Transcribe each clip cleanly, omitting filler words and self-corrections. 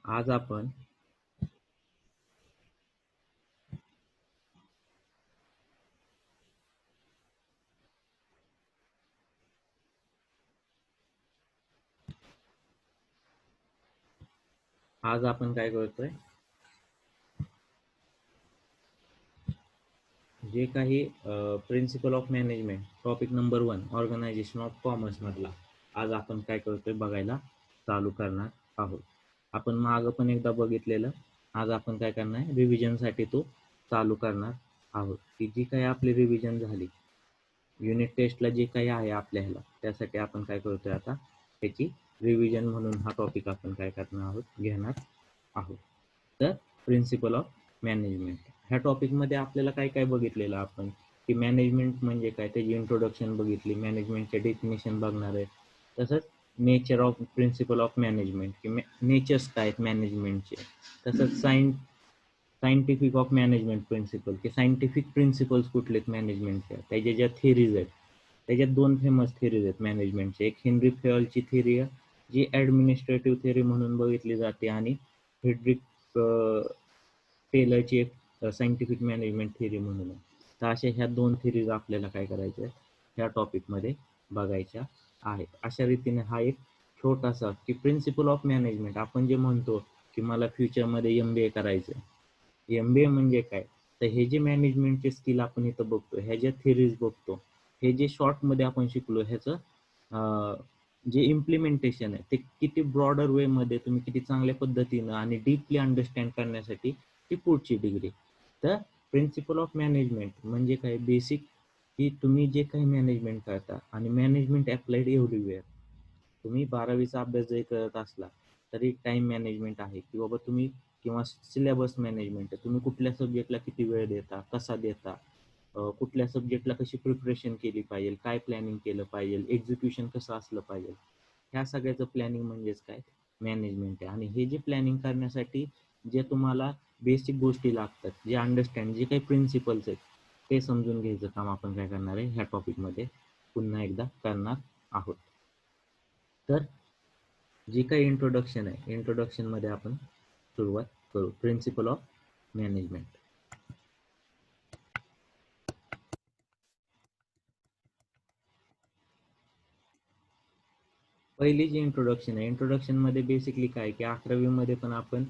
आज आपण काय करतोय, जे काही principle of management topic number 1 organisation of commerce मधला आज आपण काय करतोय बघायला चालू करणार आहोत. आपण मागं पण एकदा बघितलेलं. आज आपण काय करणार आहे, रिव्हिजनसाठी तो चालू करणार आहोत. की जी काही आपली रिव्हिजन झाली युनिट टेस्टला जे काही आहे आपल्या ह्याला, त्यासाठी आपण काय करतोय आता त्याची रिव्हिजन म्हणून हा टॉपिक आपण काय करणार आहोत, घेणार आहोत. तर प्रिन्सिपल ऑफ मॅनेजमेंट ह्या टॉपिकमध्ये आपल्याला काय काय बघितलेलं आपण, की मॅनेजमेंट म्हणजे काय, त्याची इंट्रोडक्शन बघितली, मॅनेजमेंटचे डेफिनेशन बघणार आहे. तसंच nature of principle of management, की नेचर्स काय आहेत मॅनेजमेंटचे. तसंच सायंटिफिक ऑफ मॅनेजमेंट प्रिन्सिपल, की सायंटिफिक प्रिन्सिपल्स कुठले आहेत मॅनेजमेंटच्या, त्याच्या ज्या थिरीज आहेत. त्याच्यात 2 फेमस थिरीज आहेत मॅनेजमेंटचे. एक हेनरी फेयलची थिअरी आहे, जी ॲडमिनिस्ट्रेटिव्ह थिअरी म्हणून बघितली जाते, आणि फ्रेडरिक टेलरची एक सायंटिफिक मॅनेजमेंट थिअरी म्हणून आहे. तर अशा ह्या 2 थिअरीज आपल्याला काय करायच्या आहेत, ह्या टॉपिकमध्ये बघायच्या आहेत. अशा रीतीने हा एक छोटासा, की प्रिन्सिपल ऑफ मॅनेजमेंट आपण जे म्हणतो, की मला फ्युचरमध्ये MBA करायचं आहे. MBA म्हणजे काय, तर हे जे मॅनेजमेंटचे स्किल आपण इथं बघतो, ह्या ज्या थिअरीज बघतो, हे जे शॉर्टमध्ये आपण शिकलो, ह्याचं जे इम्प्लिमेंटेशन आहे ते किती ब्रॉडर वेमध्ये तुम्ही किती चांगल्या पद्धतीनं आणि डीपली अंडरस्टँड करण्यासाठी ती पुढची डिग्री. तर प्रिन्सिपल ऑफ मॅनेजमेंट म्हणजे काय, बेसिक, की तुम्ही जे काही मॅनेजमेंट करता, आणि मॅनेजमेंट अप्लाइड एव्हरीवेअर. तुम्ही 12वीचा अभ्यास जरी करत असला तरी टाइम मॅनेजमेंट आहे, की बाबा तुम्ही, किंवा सिलेबस मॅनेजमेंट आहे, तुम्ही कुठल्या सब्जेक्टला किती वेळ देता, कसा देता, कुठल्या सब्जेक्टला कशी प्रिपरेशन केली पाहिजे, काय प्लॅनिंग केलं पाहिजे, एक्झिक्युशन कसं असलं पाहिजे. ह्या सगळ्याचं प्लॅनिंग म्हणजेच काय, मॅनेजमेंट आहे. आणि हे जे प्लॅनिंग करण्यासाठी जे तुम्हाला बेसिक गोष्टी लागतात, जे अंडरस्टँड, जे काही प्रिन्सिपल्स आहेत, ते समजून घ्यायचं काम आपण काय करणार आहे, ह्या टॉपिकमध्ये पुन्हा एकदा करणार आहोत. तर जी काही इंट्रोडक्शन आहे, इंट्रोडक्शनमध्ये आपण सुरुवात करू. Principle of management. पहिली जी इंट्रोडक्शन आहे, इंट्रोडक्शनमध्ये बेसिकली काय, की 11वीमध्ये पण आपण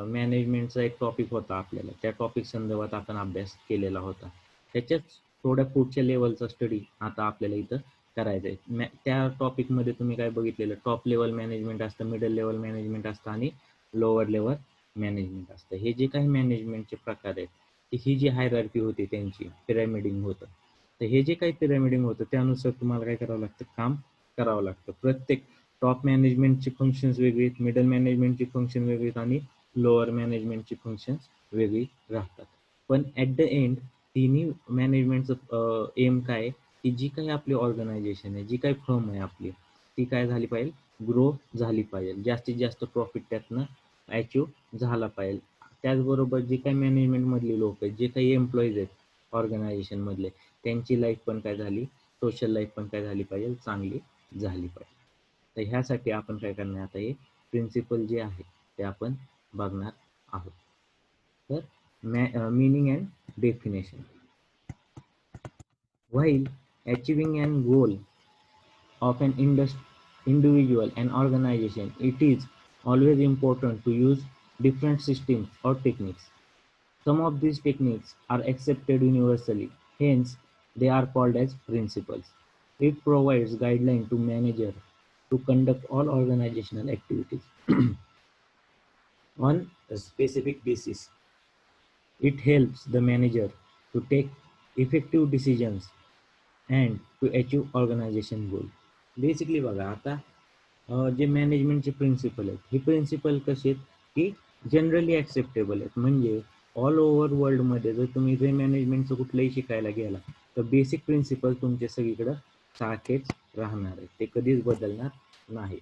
मॅनेजमेंटचा एक टॉपिक होता आपल्याला, त्या टॉपिक संदर्भात आपण अभ्यास केलेला होता. त्याच्याच थोड्या पुढच्या लेवलचा स्टडी आता आपल्याला इथं करायचा आहे. त्या टॉपिकमध्ये तुम्ही काय बघितलेलं, टॉप लेवल मॅनेजमेंट असतं, मिडल लेवल मॅनेजमेंट असतं, आणि लोअर लेवल मॅनेजमेंट असतं. हे जे काही मॅनेजमेंटचे प्रकार आहेत, की ही जी हायरार्की होती त्यांची, पिरॅमिडिंग होतं. तर हे जे काही पिरॅमिडिंग होतं त्यानुसार तुम्हाला काय करावं लागतं, काम करावं लागतं. प्रत्येक टॉप मॅनेजमेंटची फंक्शन्स वेगळी, मिडल मॅनेजमेंटची फंक्शन वेगळी, आणि लोअर मॅनेजमेंटची फंक्शन्स वेगळी राहतात. पण ॲट द एंड तिन्ही मॅनेजमेंटचं एम काय आहे, की जी काही आपली ऑर्गनायझेशन आहे, जी काही फर्म आहे आपली, ती काय झाली पाहिजे, ग्रो झाली पाहिजे, जास्तीत जास्त प्रॉफिट त्यातनं अचीव झाला पाहिजे. त्याचबरोबर जे काही मॅनेजमेंटमधले लोक आहेत, जे काही एम्प्लॉईज आहेत ऑर्गनायझेशनमधले, त्यांची लाईफ पण काय झाली, सोशल लाईफ पण काय झाली पाहिजे, चांगली झाली पाहिजे. तर ह्यासाठी आपण काय करणार, आता हे प्रिन्सिपल जे आहे ते आपण बघणार आहोत. तर meaning and definition. While achieving an goal of an individual and organization, it is always important to use different systems or techniques. Some of these techniques are accepted universally, hence they are called as principles. It provides guidelines to manager to conduct all organizational activities on a specific basis. It helps the manager to take effective decisions and to achieve organization goal. Basically बघा आता, जे मॅनेजमेंटचे principal आहेत, ही principal कसे आहेत, की generally acceptable आहेत. म्हणजे all over वर्ल्डमध्ये जर तुम्ही जे मॅनेजमेंटचं कुठलंही शिकायला गेला, तर बेसिक प्रिन्सिपल तुमचे सगळीकडं सारखेच राहणार आहेत, ते कधीच बदलणार नाही.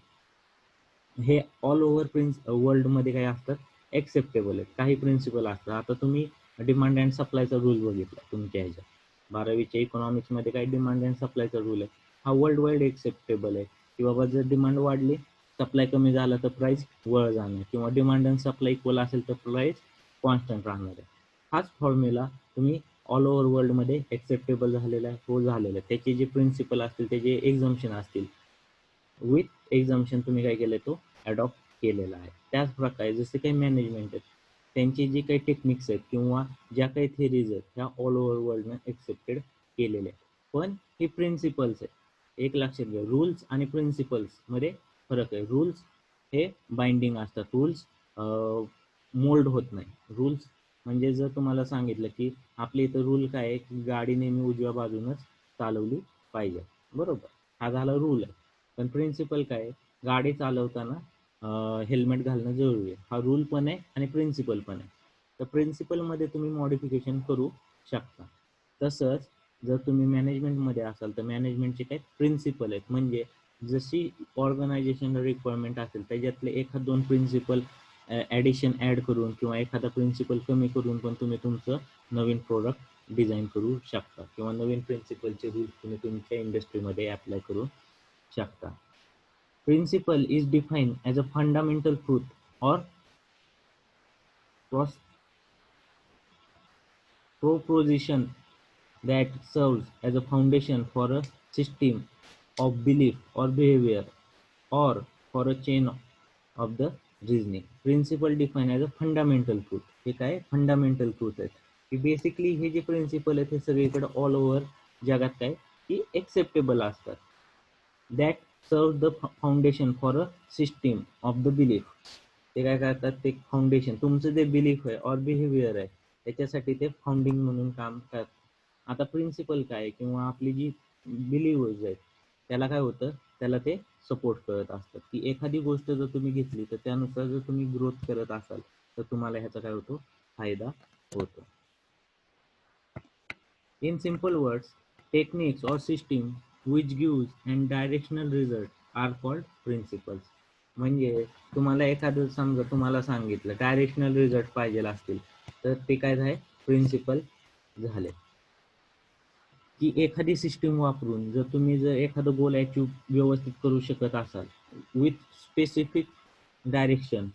हे ऑल ओव्हर वर्ल्डमध्ये काय असतात, ॲक्सेप्टेबल आहेत. काही प्रिन्सिपल असतात. आता तुम्ही डिमांड अँड सप्लायचा रूल बघितला तुमच्या ह्याच्यात, 12वीच्या इकॉनॉमिक्समध्ये काय डिमांड अँड सप्लायचा रूल आहे, हा वर्ल्ड वाईड ॲक्सेप्टेबल आहे, की बाबा जर डिमांड वाढली सप्लाय कमी झाला तर प्राइस वर जाणार, किंवा डिमांड आणि सप्लाय इक्वल असेल तर प्राइस कॉन्स्टंट राहणार आहे. हाच फॉर्म्युला तुम्ही ऑल ओव्हर वर्ल्डमध्ये एक्सेप्टेबल झालेला आहे, हो झालेला आहे. त्याचे जे प्रिन्सिपल असतील, त्याचे एक्झम्पशन असतील, विथ एक्झम्पशन तुम्ही काय केलं तो अडॉप्ट केलेला आहे. त्याच प्रकारे जसे काही मॅनेजमेंट आहेत, त्यांचे जे काही टेक्निक्स आहेत किंवा ज्या काही थिअरीज आहेत, ह्या ऑल ओव्हर वर्ल्डनं एक्सेप्टेड केलेल्या आहेत. पण हे प्रिन्सिपल्स आहेत, एक लक्षात घ्या, रूल्स आणि प्रिन्सिपल्स मध्ये फरक आहे. रूल्स हे बाइंडिंग असतात, रूल्स मोल्ड होत नाही. रूल्स म्हणजे जर तुम्हाला सांगितलं की आपल्या इथं रूल काय आहे की गाडी नेहमी उजव्या बाजूनच चालवली पाहिजे, बरोबर, हा झाला रूल आहे. पण प्रिन्सिपल काय आहे, गाडी चालवताना हेल्मेट घालणं जरुरी आहे. हा रूल पण आहे आणि प्रिन्सिपल पण आहे. तर प्रिन्सिपलमध्ये तुम्ही मॉडिफिकेशन करू शकता. तसंच जर तुम्ही मॅनेजमेंटमध्ये असाल तर मॅनेजमेंटचे काही प्रिन्सिपल आहेत, म्हणजे जशी ऑर्गनायझेशन रिक्वायरमेंट असेल त्याच्यातले एखाद दोन प्रिन्सिपल ॲडिशन ॲड करून किंवा एखादा प्रिन्सिपल कमी करून पण तुम्ही तुमचं नवीन प्रोडक्ट डिझाईन करू शकता, किंवा नवीन प्रिन्सिपलचे रूल्स तुम्ही तुमच्या इंडस्ट्रीमध्ये अप्लाय करू शकता. Principle is defined as a fundamental truth or proposition that serves as a foundation for a system of belief or behavior or for a chain of the reasoning. Principle defined as a fundamental truth. हे काय fundamental truth आहे की basically हे जे principal आहेत हे सगळीकडे all over जगात काय की एक्सेप्टेबल असतात. That serve the foundation for a system of the belief. ते काय करतात, ते फाउंडेशन तुमचं जे बिलीफ आहे और बिहेवियर आहे त्याच्यासाठी ते फाउंडिंग म्हणून काम करतात. आता प्रिन्सिपल काय किंवा आपली जी बिलीव्हर्स आहेत त्याला काय होतं, त्याला ते सपोर्ट करत असतात की एखादी गोष्ट जर तुम्ही घेतली तर त्यानुसार जर तुम्ही ग्रोथ करत असाल तर तुम्हाला ह्याचा काय होतो, फायदा होतो. In simple words, techniques or system which gives and directional result are called principles. म्हणजे तुम्हाला एखादं समजा तुम्हाला सांगितलं डायरेक्शनल रिझल्ट पाहिजे असतील तर ते काय झाले, प्रिन्सिपल झाले. की एखादी सिस्टीम वापरून जर एखादं गोल अचीव व्यवस्थित करू शकत असाल विथ स्पेसिफिक डायरेक्शन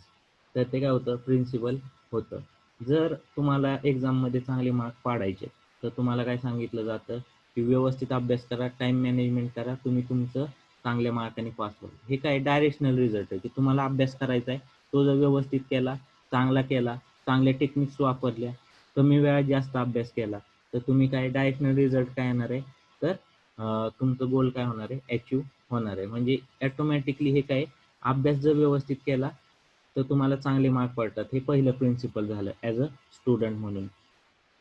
तर ते काय होतं, प्रिन्सिपल होतं. जर तुम्हाला एक्झाममध्ये चांगले मार्क पाडायचे तर तुम्हाला काय सांगितलं जातं की व्यवस्थित अभ्यास करा, टाइम मॅनेजमेंट करा, तुम्ही तुमचं चांगल्या मार्काने पास व्हा. हे काय डायरेक्शनल रिझल्ट आहे की तुम्हाला अभ्यास करायचा आहे, तो जर व्यवस्थित केला, चांगला केला, चांगल्या टेक्निक्स वापरल्या, कमी वेळात जास्त अभ्यास केला तर तुम्ही काय डायरेक्शनल रिझल्ट काय येणार आहे, तर तुमचं गोल काय होणार आहे, अचीव होणार आहे. म्हणजे ॲटोमॅटिकली हे काय, अभ्यास जर व्यवस्थित केला तर तुम्हाला चांगले मार्क पडतात. हे पहिलं प्रिन्सिपल झालं ॲज अ स्टुडंट म्हणून.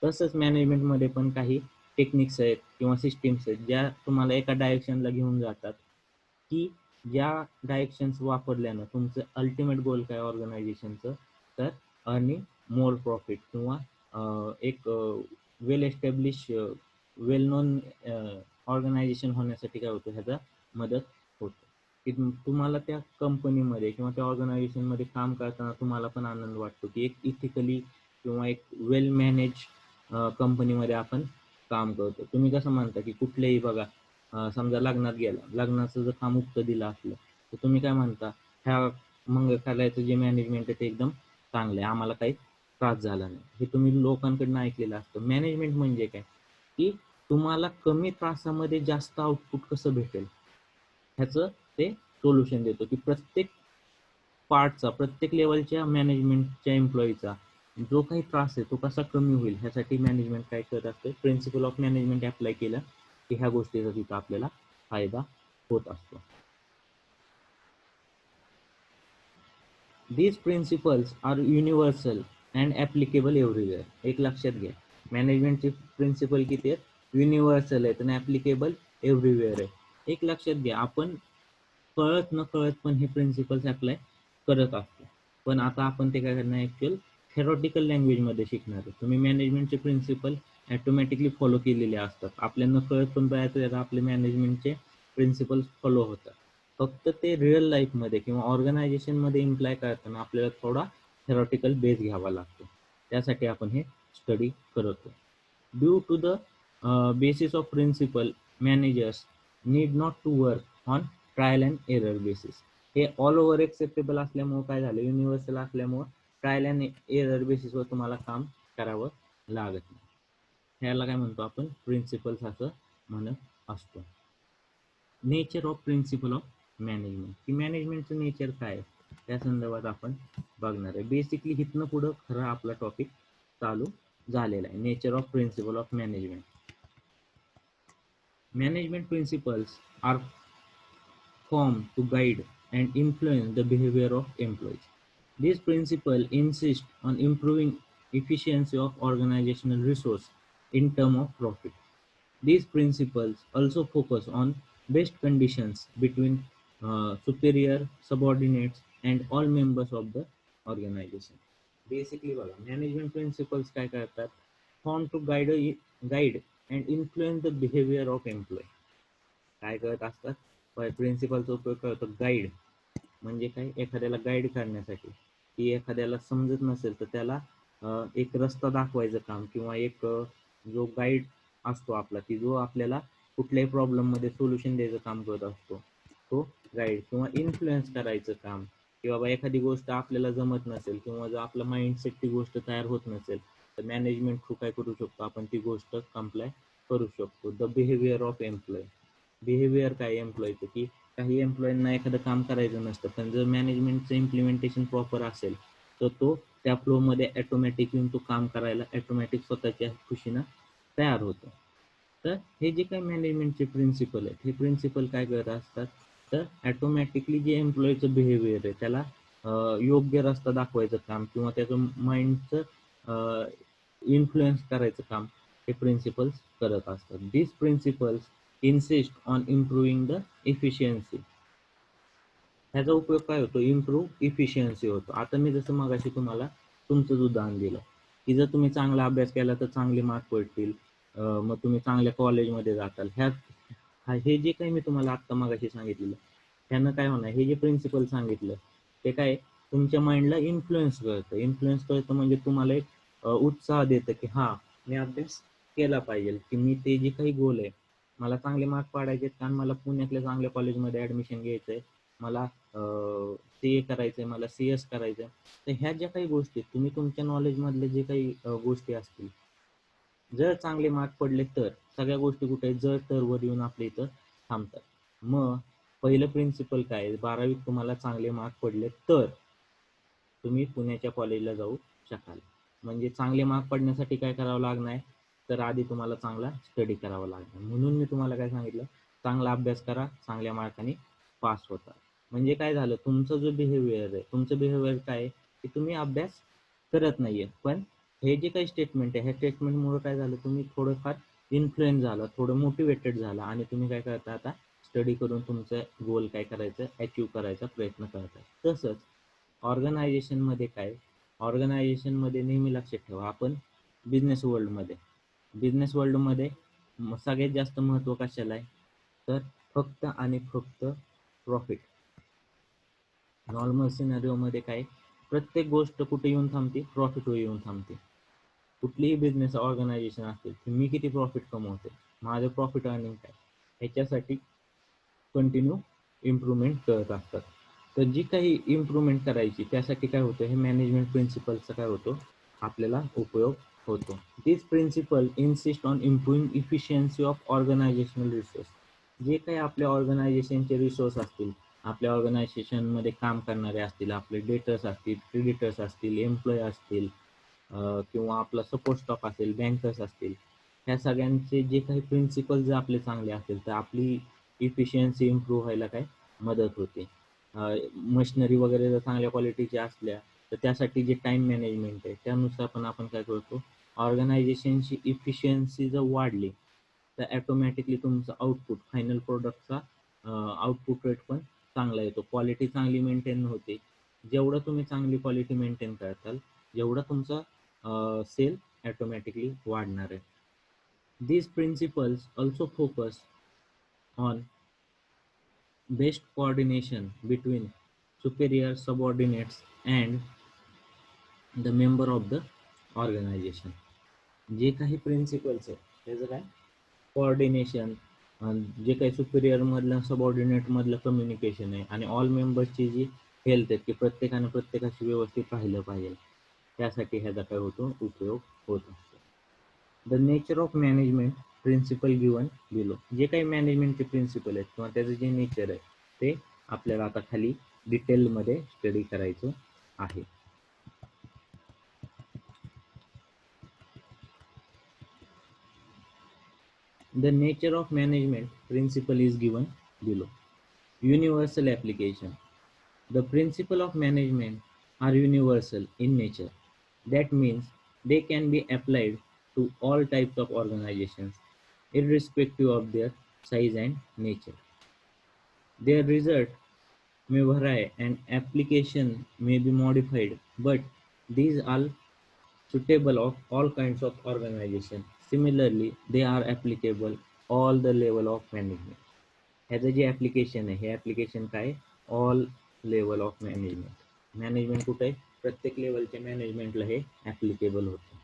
तसंच मॅनेजमेंटमध्ये पण काही टेक्निक्स आहेत किंवा सिस्टीम्स आहेत ज्या तुम्हाला एका डायरेक्शनला घेऊन जातात की ज्या डायरेक्शन्स वापरल्यानं तुमचं अल्टिमेट गोल काय ऑर्गनायझेशनचं, तर अर्निंग मोर प्रॉफिट किंवा एक वेल एस्टॅब्लिश वेल नोन ऑर्गनायझेशन होण्यासाठी काय होतं, ह्याचा मदत होतं की तुम्हाला त्या कंपनीमध्ये किंवा त्या ऑर्गनायझेशनमध्ये काम करताना तुम्हाला पण आनंद वाटतो की एक इथिकली किंवा एक वेल मॅनेज कंपनीमध्ये आपण काम करतो. तुम्ही कसं म्हणता की कुठलेही बघा समजा लग्नात गेला, लग्नाचं जर काम उक्त दिलं असलं तर तुम्ही काय म्हणता, ह्या मंगळकार्याचं जे मॅनेजमेंट आहे ते एकदम चांगलं आहे, आम्हाला काही त्रास झाला नाही. हे तुम्ही लोकांकडून ऐकलेलं असतं. मॅनेजमेंट म्हणजे काय की तुम्हाला कमी त्रासामध्ये जास्त आउटपुट कसं भेटेल ह्याचं ते सोल्युशन देतो की प्रत्येक पार्टचा, प्रत्येक लेवलच्या मॅनेजमेंटच्या एम्प्लॉईचा जो काही त्रास आहे तो कसा कमी होईल ह्यासाठी मॅनेजमेंट काय करत असते, प्रिन्सिपल ऑफ मॅनेजमेंट अप्लाय केलं की ह्या गोष्टीचा तिथं आपल्याला फायदा होत असतो. These principles are universal and applicable everywhere. एक लक्षात घ्या, मॅनेजमेंटचे प्रिन्सिपल किती आहेत, युनिव्हर्सल आहेत आणि ॲप्लिकेबल एव्हरीवेअर आहे. एक लक्षात घ्या, आपण कळत न कळत पण हे प्रिन्सिपल्स अप्लाय करत असतो. पण आता आपण ते काय करणार, ॲक्च्युअल थेरॉटिकल लँग्वेजमध्ये शिकणार आहे. तुम्ही मॅनेजमेंटचे प्रिन्सिपल ॲटोमॅटिकली फॉलो केलेले असतात. आपल्या न कळत पण बऱ्याच वेळा आपले मॅनेजमेंटचे प्रिन्सिपल्स फॉलो होतात. फक्त ते रिअल लाईफमध्ये किंवा ऑर्गनायझेशनमध्ये इम्प्लाय करताना आपल्याला थोडा थेरॉटिकल बेस घ्यावा लागतो. त्यासाठी आपण हे स्टडी करतो. Due to the basis of principle, managers need not to work on trial and error basis. हे ऑल ओव्हर एक्सेप्टेबल असल्यामुळे काय झालं, युनिव्हर्सल असल्यामुळे ट्रायल अँड एरर बेसिसवर तुम्हाला काम करावं लागत नाही. ह्याला काय म्हणतो आपण, प्रिन्सिपल्स असं म्हणत असतो. Nature of principle of management, की मॅनेजमेंटचं नेचर काय आहे त्या संदर्भात आपण बघणार आहे. बेसिकली इथनं पुढं खरं आपला टॉपिक चालू झालेला आहे. Nature of principle of management. Management principles are formed to guide and influence the behavior of employees. These principles insist on improving efficiency of organizational resource in terms of profit. These principles also focus on best conditions between superior, subordinates, and all members of the organization. Basically, management principles काय करतात, form to guide and influence the behavior of employee. काय करत असतात, प्रिन्सिपलचा उपयोग करतो guide, म्हणजे काय, एखाद्याला गाईड करण्यासाठी, की एखाद्याला समजत नसेल तर त्याला एक रस्ता दाखवायचं काम, किंवा एक जो गाईड असतो आपला, की जो आपल्याला कुठल्याही प्रॉब्लेम मध्ये सोल्युशन द्यायचं काम करत असतो, तो गाईड. किंवा इन्फ्लुएन्स करायचं काम, की बाबा एखादी गोष्ट आपल्याला जमत नसेल किंवा जर आपलं माइंडसेट ती गोष्ट तयार होत नसेल तर मॅनेजमेंट थ्रू काय करू शकतो आपण, ती गोष्ट कंप्लाय करू शकतो. The behaviour of employee, behaviour काय एम्प्लॉयचं, की काही एम्प्लॉयींना एखादं काम करायचं नसतं, पण जर मॅनेजमेंटचं इम्प्लिमेंटेशन प्रॉपर असेल तर तो त्या फ्लोमध्ये ॲटोमॅटिक येऊन तो काम करायला ॲटोमॅटिक स्वतःच्या खुशीनं तयार होतो. तर हे जे काही मॅनेजमेंटचे प्रिन्सिपल आहेत, हे प्रिन्सिपल काय करत असतात, तर ॲटोमॅटिकली जे एम्प्लॉयीचं बिहेवियर आहे त्याला योग्य रस्ता दाखवायचं काम किंवा त्याचं माइंडचं इन्फ्लुएन्स करायचं काम हे प्रिन्सिपल्स करत असतात. दिस principles insist on improving the efficiency. ह्याचा उपयोग काय होतो, इम्प्रूव्ह इफिशियन्सी होतो. आता मी जसं मगाशी तुम्हाला तुमचं उदाहरण दिलं, की जर तुम्ही चांगला अभ्यास केला तर चांगले मार्क पडतील, मग तुम्ही चांगल्या कॉलेजमध्ये जाताल. हे जे काही मी तुम्हाला आत्ता मगाशी सांगितलेलं, ह्यानं काय होणार, हे जे प्रिन्सिपल सांगितलं ते काय तुमच्या माइंडला इन्फ्लुएन्स करतं म्हणजे तुम्हाला एक उत्साह देतं, की हा मी अभ्यास केला पाहिजे, की मी ते जे काही गोल आहे, मला चांगले मार्क पाडायचे कारण मला पुण्यातल्या चांगल्या कॉलेजमध्ये ॲडमिशन घ्यायचं आहे, मला CA करायचं आहे, मला CS करायचं आहे. तर ह्या ज्या काही गोष्टी तुम्ही तुमच्या नॉलेजमधले जे काही गोष्टी असतील, जर चांगले मार्क पडले तर सगळ्या गोष्टी कुठे जर तरवर येऊन आपल्या इथं थांबतात. मग पहिलं प्रिन्सिपल काय, 12वीत तुम्हाला चांगले मार्क पडले तर तुम्ही पुण्याच्या कॉलेजला जाऊ शकाल. म्हणजे चांगले मार्क पडण्यासाठी काय करावं लागणार, तर आधी तुम्हाला चांगला स्टडी करावा लागणार. म्हणून मी तुम्हाला काय सांगितलं, चांगला अभ्यास करा, चांगल्या मार्काने पास होता. म्हणजे काय झालं, तुमचं जो बिहेवियर आहे, तुमचं बिहेवियर काय आहे, की तुम्ही अभ्यास करत नाहीये, पण हे जे काही स्टेटमेंट आहे, ह्या स्टेटमेंटमुळे काय झालं, तुम्ही थोडंफार इन्फ्लुएन्स झाला, थोडं मोटिवेटेड झाला आणि तुम्ही काय करता, आता स्टडी करून तुमचं गोल काय करायचं, अचीव्ह करायचा प्रयत्न करताय. तसंच ऑर्गनायझेशनमध्ये काय, ऑर्गनायझेशनमध्ये नेहमी लक्षात ठेवा, आपण बिझनेस वर्ल्डमध्ये सगळ्यात जास्त महत्त्व कशाला आहे, तर फक्त आणि फक्त प्रॉफिट. नॉर्मल सिनारिओमध्ये काय, प्रत्येक गोष्ट कुठे येऊन थांबते, प्रॉफिटवर येऊन थांबते. कुठलीही बिझनेस ऑर्गनायझेशन असेल की मी किती प्रॉफिट कमवते, माझं प्रॉफिट अर्निंग काय, ह्याच्यासाठी कंटिन्यू इम्प्रूव्हमेंट करत असतात. तर जी काही इम्प्रूव्हमेंट करायची त्यासाठी काय होतं, हे मॅनेजमेंट प्रिन्सिपलचा काय होतो, आपल्याला उपयोग होतो. This principle insist on improving efficiency of organisational resource. जे काही आपल्या ऑर्गनायझेशनचे रिसोर्स असतील, आपल्या ऑर्गनायझेशनमध्ये काम करणारे असतील, आपले डेटर्स असतील, क्रेडिटर्स असतील, एम्प्लॉय असतील, किंवा आपला सपोर्ट स्टॉक असेल, बँकर्स असतील, ह्या सगळ्यांचे जे काही प्रिन्सिपल जर आपले चांगले असेल तर आपली इफिशियन्सी इम्प्रूव्ह व्हायला काय मदत होते. मशिनरी वगैरे जर चांगल्या क्वालिटीच्या असल्या तर त्यासाठी जे टाईम मॅनेजमेंट आहे त्यानुसार पण आपण काय करतो, ऑर्गनायझेशनची इफिशियन्सी जर वाढली तर ॲटोमॅटिकली तुमचं आउटपुट, फायनल प्रोडक्टचा आउटपुट रेट पण चांगला येतो, क्वालिटी चांगली मेंटेन होते. जेवढं तुम्ही चांगली क्वालिटी मेंटेन करताल जेवढा तुमचा सेल ॲटोमॅटिकली वाढणार आहे. These principles also focus on best coordination between superior subordinates and the member of the organization. जे काही प्रिन्सिपल्स आहे त्याचं काय, कोऑर्डिनेशन, जे काही सुपिरियर मधलं सबऑर्डिनेट मधलं कम्युनिकेशन आहे आणि ऑल मेंबर्सची जी हेल्थ आहे की प्रत्येकाने प्रत्येकाशी व्यवस्थित राहिलं पाहिजे, त्यासाठी ह्याचा काय होतो उपयोग होत असतो. The nature of management principle given below. जे काही मॅनेजमेंटचे प्रिन्सिपल आहेत किंवा त्याचं जे नेचर आहे ते आपल्याला आता खाली डिटेलमध्ये स्टडी करायचं आहे. The nature of management principle is given below. Universal application. The principle of management are universal in nature. That means they can be applied to all types of organizations, irrespective of their size and nature. Their result may vary and application may be modified, but these are suitable of all kinds of organization. Similarly, they are applicable all the level of management. ह्याचं जे application आहे हे application काय all level of management. Management कुठे आहे प्रत्येक लेवलच्या मॅनेजमेंटला हे ॲप्लिकेबल होतं.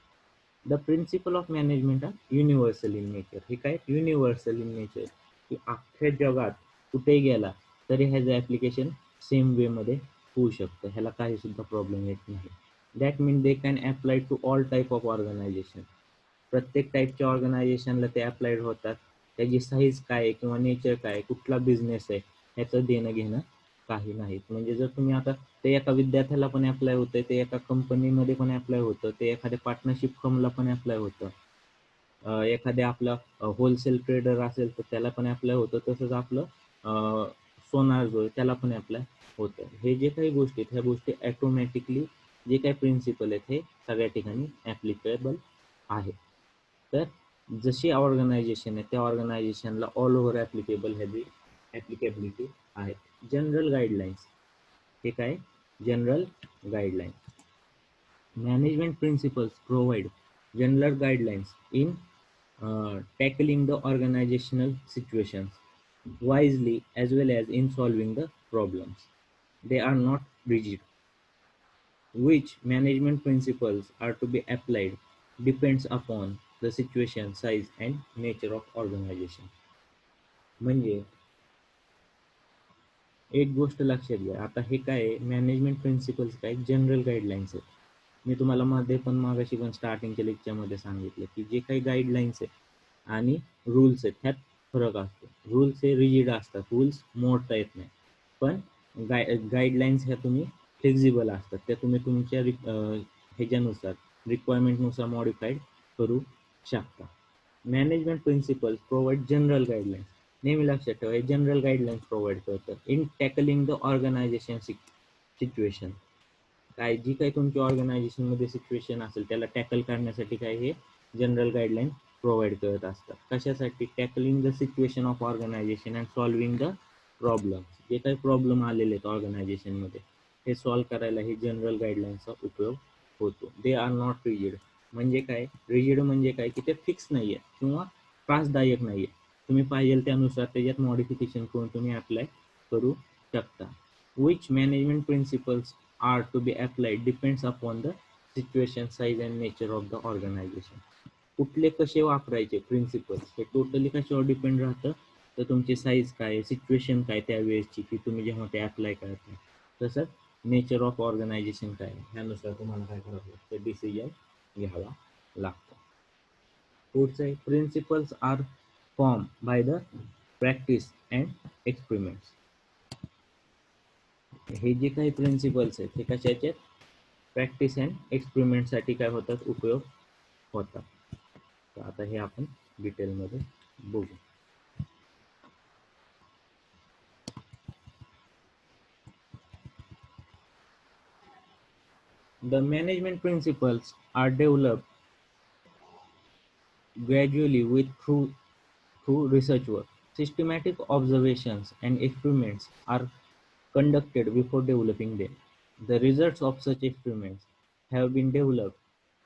The principle of management are universal in nature. हे काय युनिव्हर्सल इन नेचर की अख्ख्या जगात कुठेही गेला तरी ह्याचं ॲप्लिकेशन सेम वेमध्ये होऊ शकतं, ह्याला काही सुद्धा प्रॉब्लेम येत नाही. That mean they can apply to all type of organisation. प्रत्येक टाईपच्या ऑर्गनायझेशनला ते अप्लाइड होतात. त्याची साईज काय आहे किंवा नेचर काय आहे, कुठला बिझनेस आहे ह्याचं देणं घेणं काही नाही. म्हणजे जर तुम्ही आता ते एका विद्यार्थ्याला पण अप्लाय होतं, ते एका कंपनीमध्ये पण अप्लाय होतं, ते एखाद्या पार्टनरशिप फर्मला पण अप्लाय होतं, एखाद्या आपला होलसेल ट्रेडर असेल तर त्याला पण अप्लाय होतं, तसंच आपलं सोनार जो आहे त्याला पण अप्लाय होतं. हे जे काही गोष्टी आहेत ह्या गोष्टी ॲटोमॅटिकली जे काही प्रिन्सिपल आहेत हे सगळ्या ठिकाणी ॲप्लिकेबल आहे. तर जशी ऑर्गनायझेशन आहे त्या ऑर्गनायझेशनला ऑल ओव्हर ॲप्लिकेबल ह्याची ॲप्लिकेबिलिटी आहे. General guidelines. हे काय general guidelines. Management principles provide general guidelines in tackling the organizational situations wisely as well as in solving the problems. They are not rigid. Which management principles are to be applied depends upon the situation, size and nature of organization. म्हणजे एक गोष्ट लक्षात घ्या, आता हे काय management principles काय general guidelines आहेत. मी तुम्हाला मध्ये पण मागाशी पण स्टार्टिंगच्या लेक्चरमध्ये सांगितलं की जे काही गाईडलाईन्स आहेत आणि रूल्स आहेत ह्यात फरक असतो. रूल्स हे रिजिड असतात, रूल्स मोडता येत नाही, पण गाईडलाईन्स ह्या तुम्ही फ्लेक्झिबल असतात, त्या तुम्ही तुमच्या ह्याच्यानुसार रिक्वायरमेंटनुसार मॉडिफाईड करू शकता. Management principles provide general guidelines. नेहमी लक्षात ठेवा हे जनरल गाईडलाईन्स प्रोव्हाइड करतात in tackling the organisation situation. काय जी काही तुमच्या ऑर्गनायझेशनमध्ये सिच्युएशन असेल त्याला टॅकल करण्यासाठी काय हे जनरल गाईडलाईन प्रोव्हाइड करत असतात. कशासाठी tackling the situation of organisation and solving the problem. जे काही प्रॉब्लेम आलेले आहेत ऑर्गनायझेशनमध्ये हे सॉल्व्ह करायला हे जनरल गाईडलाईन्सचा उपयोग होतो. They are not rigid. म्हणजे काय रिजिड म्हणजे काय की ते फिक्स नाही आहे किंवा त्रासदायक नाही आहे, तुम्ही पाहिजे त्यानुसार त्याच्यात मॉडिफिकेशन करून तुम्ही अप्लाय करू शकता. Which management principles are to be applied depends upon the situation, size and nature of the organization. कुठले कसे वापरायचे प्रिन्सिपल्स हे टोटली कशावर डिपेंड राहतं, तर तुमची साईज काय, सिच्युएशन काय त्यावेळेसची की तुम्ही जेव्हा ते अप्लाय करता, तसंच नेचर ऑफ ऑर्गनायझेशन काय ह्यानुसार तुम्हाला काय करावं लागतं डिसिजन घ्यावा लागतो. पुढचं आहे principles are form by the practice and experiments. हे जे काही प्रिन्सिपल्स आहेत हे कशाचे प्रॅक्टिस अँड एक्सपेरिमेंटसाठी काय होतात उपयोग होतात. तर आता हे आपण डिटेलमध्ये बघू. The management principles are developed gradually through research work. Systematic observations and experiments are conducted before developing them. The results of such experiments have been developed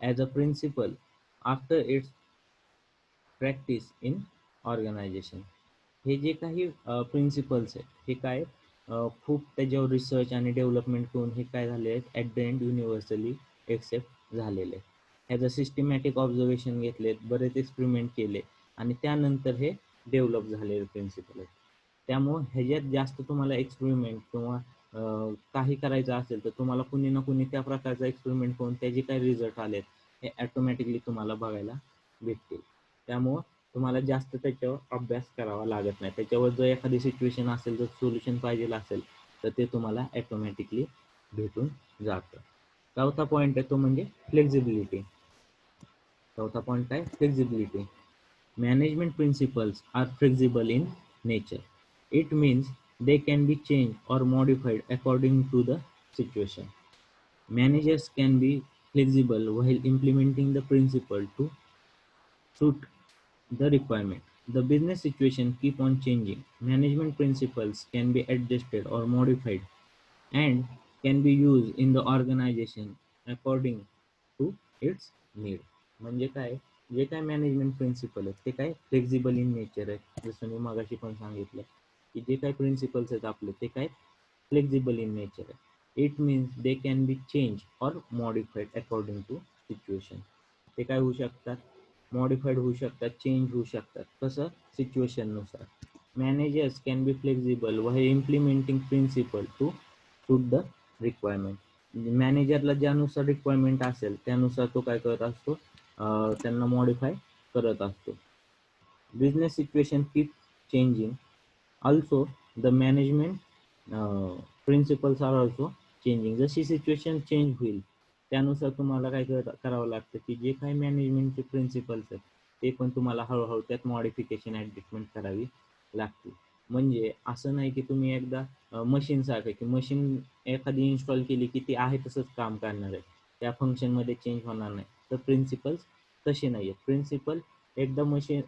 as a principle after its practice in organization. हे जे काही principles आहेत हे काय खूप त्याच्यावर research आणि development करून हे काय झाले आहेत at the end universally accept झालेले आहेत. ह्याचं सिस्टमॅटिक ऑब्झर्वेशन घेतलेत, बरेच एक्सपेरिमेंट केले आणि त्यानंतर हे डेव्हलप झालेले प्रिन्सिपल आहेत. त्यामुळं ह्याच्यात जास्त तुम्हाला एक्सपेरिमेंट किंवा काही करायचं असेल तर तुम्हाला कुणी ना कुणी त्या प्रकारचा एक्सपेरिमेंट करून त्याचे काय रिझल्ट आलेत हे ॲटोमॅटिकली तुम्हाला बघायला भेटतील. त्यामुळं तुम्हाला जास्त त्याच्यावर अभ्यास करावा लागत नाही. त्याच्यावर जर एखादी सिच्युएशन असेल, जर सोल्युशन पाहिजे असेल तर ते तुम्हाला ॲटोमॅटिकली भेटून जातं. चौथा पॉईंट आहे तो म्हणजे फ्लेक्झिबिलिटी. चौथा पॉईंट आहे flexibility. Management principles are flexible in nature. It means they can be changed or modified according to the situation. Managers can be flexible while implementing the principle to suit the requirement. The business situation keep on changing. Management principles can be adjusted or modified and can be used in the organization according to its need. म्हणजे काय, जे काय management principal आहेत ते काय flexible in nature आहे. जसं मी मागाशी पण सांगितलं की जे काय प्रिन्सिपल्स आहेत आपले ते काय फ्लेक्झिबल इन नेचर आहे. It means they can be change or modified according to situation. ते काय होऊ शकतात, मॉडिफाईड होऊ शकतात, चेंज होऊ शकतात. कसं, सिच्युएशननुसार. Managers can be flexible while implementing principle to suit the requirement. मॅनेजरला ज्यानुसार रिक्वायरमेंट असेल त्यानुसार तो काय करत असतो, त्यांना मॉडिफाय करत असतो. Business situation keep changing. Also the management principles are also changing. जशी सिच्युएशन चेंज होईल त्यानुसार तुम्हाला काय करावं लागतं की जे काही मॅनेजमेंटचे प्रिन्सिपल्स आहेत ते पण तुम्हाला हळूहळू त्यात मॉडिफिकेशन ॲडजस्टमेंट करावी लागते. म्हणजे असं नाही की तुम्ही एकदा मशीनसारखं की मशीन एखादी इन्स्टॉल केली की ती आहे तसंच काम करणार आहे, त्या फंक्शनमध्ये चेंज होणार नाही. तर प्रिन्सिपल्स तसे नाही आहेत. प्रिन्सिपल एकदा मशीन,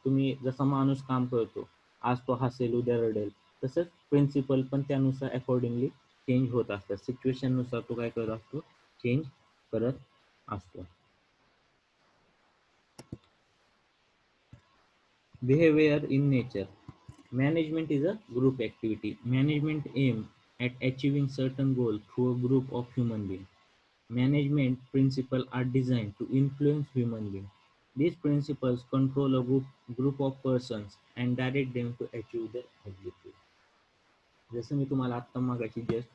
तुम्ही जसा माणूस काम करतो, आज तो हसेल उद्या रडेल, तसंच प्रिन्सिपल पण त्यानुसार अकॉर्डिंगली चेंज होत असतात. सिच्युएशननुसार तो काय करत असतो, चेंज करत असतो. Behavior in nature. Management is a group activity. Management aim at achieving certain goal through a group of human beings. Management principles are designed to influence human beings. These principles control a group of persons and direct them to achieve their objective. जसं मी तुम्हाला आत्ता मागाशी just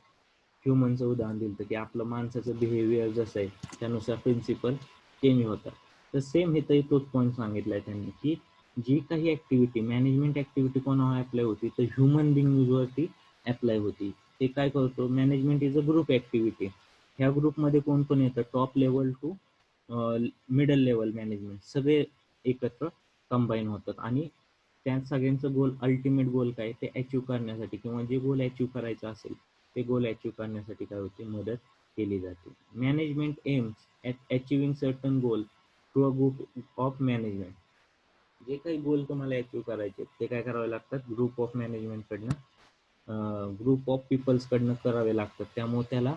ह्युमनचं उदाहरण दिलं होतं की आपलं माणसाचं बिहेवियर जसं आहे त्यानुसार प्रिन्सिपल चेंज होतात. तर सेम इथंही तोच पॉईंट सांगितला आहे त्यांनी की जी काही ॲक्टिव्हिटी, मॅनेजमेंट ॲक्टिव्हिटी कोणावर अप्लाय होती तर ह्युमन बिंगवरती अप्लाय होती. ते काय करतो, management is a group activity. ह्या ग्रुपमध्ये कोण कोण येतं, top level to middle level management सगळे एकत्र कंबाईन होतात आणि त्या सगळ्यांचं गोल, अल्टिमेट गोल काय ते अचीव्ह करण्यासाठी किंवा जे गोल अचीव्ह करायचं असेल ते गोल अचीव्ह करण्यासाठी काय होते, मदत केली जाते. Management AIIMS at achieving certain goal through a group of management. जे काही गोल तुम्हाला अचीव्ह करायचे ते काय करावे लागतात, ग्रुप ऑफ मॅनेजमेंटकडनं, ग्रुप ऑफ पीपल्सकडनं करावे लागतात. त्यामुळे त्याला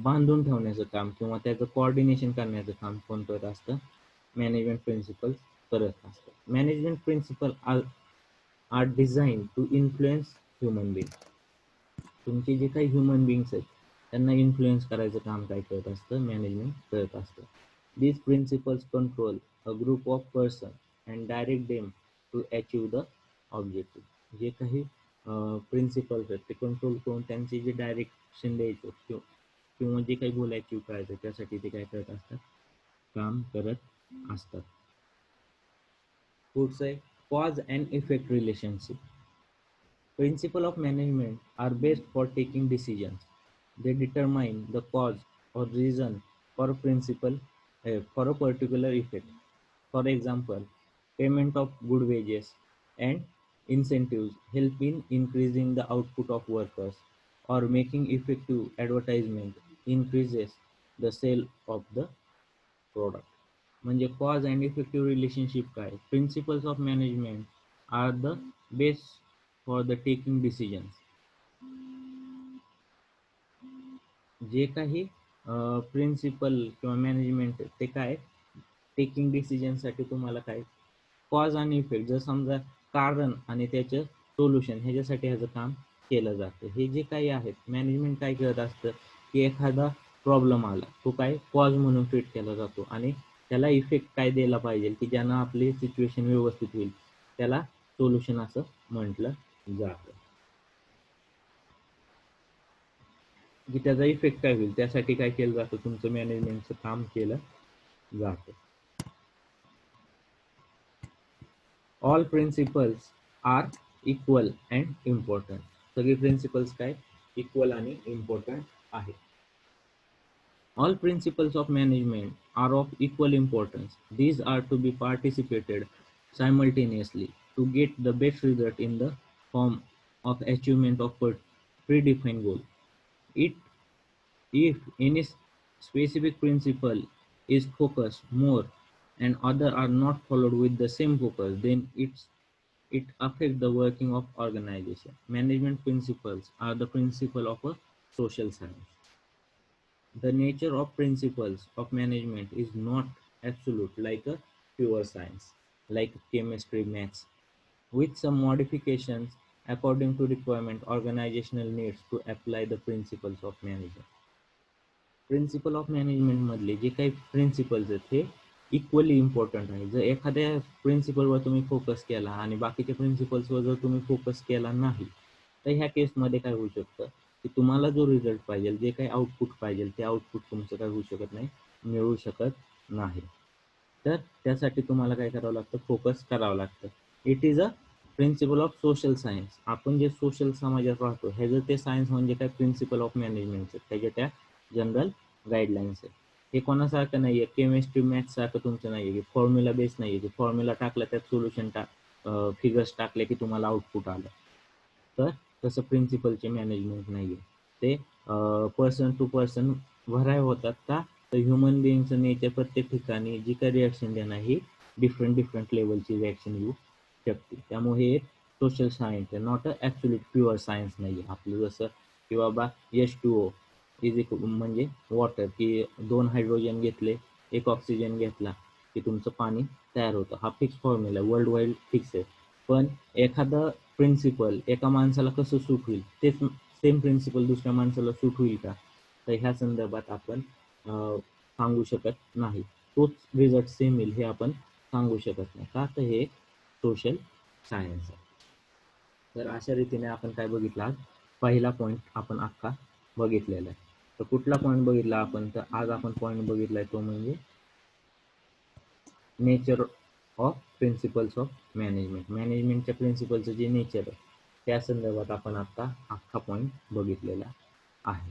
बांधून ठेवण्याचं काम किंवा त्याचं कोऑर्डिनेशन करण्याचं काम कोण करत असतं, मॅनेजमेंट प्रिन्सिपल्स करत असतं. Management principle are design to influence human being. तुमचे जे काही ह्युमन बिंग्स आहेत त्यांना इन्फ्लुएन्स करायचं काम काय करत असतं, मॅनेजमेंट करत असतं. These principles control a group of persons and direct them to achieve the objective. जे काही प्रिन्सिपल्स आहेत ते कंट्रोल करून त्यांचे जे डायरेक्शन द्यायचं किंवा जे काही गोल अचीव्ह करायचं त्यासाठी ते काय करत असतात, काम करत असतात. पुढचं आहे cause and effect relationship. Principles of management are based for taking decisions. They determine the cause or reason for for a particular effect. For example, payment of good wages and incentives help in increasing the output of workers, or making effective advertisement increases the sale of the product. म्हणजे cause and effective relationship काय, principles of management are the base for the taking decisions. जे काही principal किंवा management ते काय, taking डिसिजनसाठी तुम्हाला काय cause आणि इफेक्ट, जर समजा कारण आणि त्याचं सोल्युशन ह्याच्यासाठी ह्याचं काम केलं जातं. हे जे काही आहेत मॅनेजमेंट काय करत असतं की एखादा प्रॉब्लेम आला तो काय कॉज म्हणून ट्रीट केला जातो आणि त्याला इफेक्ट काय द्यायला पाहिजे की ज्यानं आपली सिच्युएशन व्यवस्थित होईल. त्याला सोल्युशन असं म्हटलं जातं. की त्याचा इफेक्ट काय होईल त्यासाठी काय केलं जातं, तुमचं मॅनेजमेंटचं काम केलं जातं. All principles are equal and important. सगळे प्रिन्सिपल्स काय इक्वल आणि इम्पॉर्टंट आहे. All principles of management are of equal importance. These are to be participated simultaneously to get the best result in the form of achievement of a predefined goal. It, if any specific principle is focused more and other are not followed with the same focus, then it affects the working of organization. Management principles are the principle of a social science. The nature of principles of management is not absolute like a pure science, like chemistry, maths, with some modifications according to requirement organizational needs to apply the principles of management. Principle of management मधले जे काही principles आहेत हे equally important आहे. जर एखाद्या प्रिन्सिपलवर तुम्ही focus केला आणि बाकीच्या प्रिन्सिपल्सवर जर तुम्ही फोकस केला नाही तर ह्या केसमध्ये काय होऊ शकतं की तुम्हाला जो रिझल्ट पाहिजे, जे काही आउटपुट पाहिजे ते आउटपुट तुमचं काय होऊ शकत नाही, मिळू शकत नाही. तर त्यासाठी तुम्हाला काय करावं लागतं, फोकस करावं लागतं. It is a principle of social science. आपण जे सोशल समाजात राहतो ह्याचं ते सायन्स म्हणजे काय प्रिन्सिपल ऑफ मॅनेजमेंटचं त्याच्या त्या जनरल गाईडलाईन्स आहे. हे कोणासारखं नाही आहे, केमिस्ट्री मॅथ्स सारखं तुमचं नाही आहे की फॉर्म्युला बेस नाही आहे की फॉर्म्युला टाकला त्यात सोल्युशन फिगर्स टाकले की तुम्हाला आउटपुट आलं. तर तसं प्रिन्सिपलचे मॅनेजमेंट नाही आहे. ते पर्सन टू पर्सन व्हराय होतात का, तर ह्युमन बिईंगचं नेचर प्रत्येक ठिकाणी जी काही रिॲक्शन देणं ही डिफरंट लेवलची रिॲक्शन येऊ शकते. त्यामुळे हे सोशल सायन्स आहे, not a absolute pure science नाही आहे. आपलं जसं की बाबा H2O इज म्हणजे वॉटर, की 2 हायड्रोजन घेतले, 1 ऑक्सिजन घेतला की तुमचं पाणी तयार होतं. हा फिक्स फॉर्म्युला आहे, वर्ल्ड वाईड फिक्स आहे. पण एखादं प्रिन्सिपल एका माणसाला कसं सूट होईल तेच सेम प्रिन्सिपल दुसऱ्या माणसाला सूट होईल का, तर ह्या संदर्भात आपण सांगू शकत नाही. तोच रिझल्ट सेम येईल हे आपण सांगू शकत नाही का, तर हे सोशल सायन्स आहे. तर अशा रीतीने आपण काय बघितलं, आज पहिला पॉईंट आपण अख्खा बघितलेला आहे. तर कुठला पॉईंट बघितला आपण, तर आज आपण पॉईंट बघितलाय तो म्हणजे nature of principles of management. मॅनेजमेंटच्या प्रिन्सिपलचं जे नेचर आहे त्या संदर्भात आपण आता अख्खा पॉईंट बघितलेला आहे.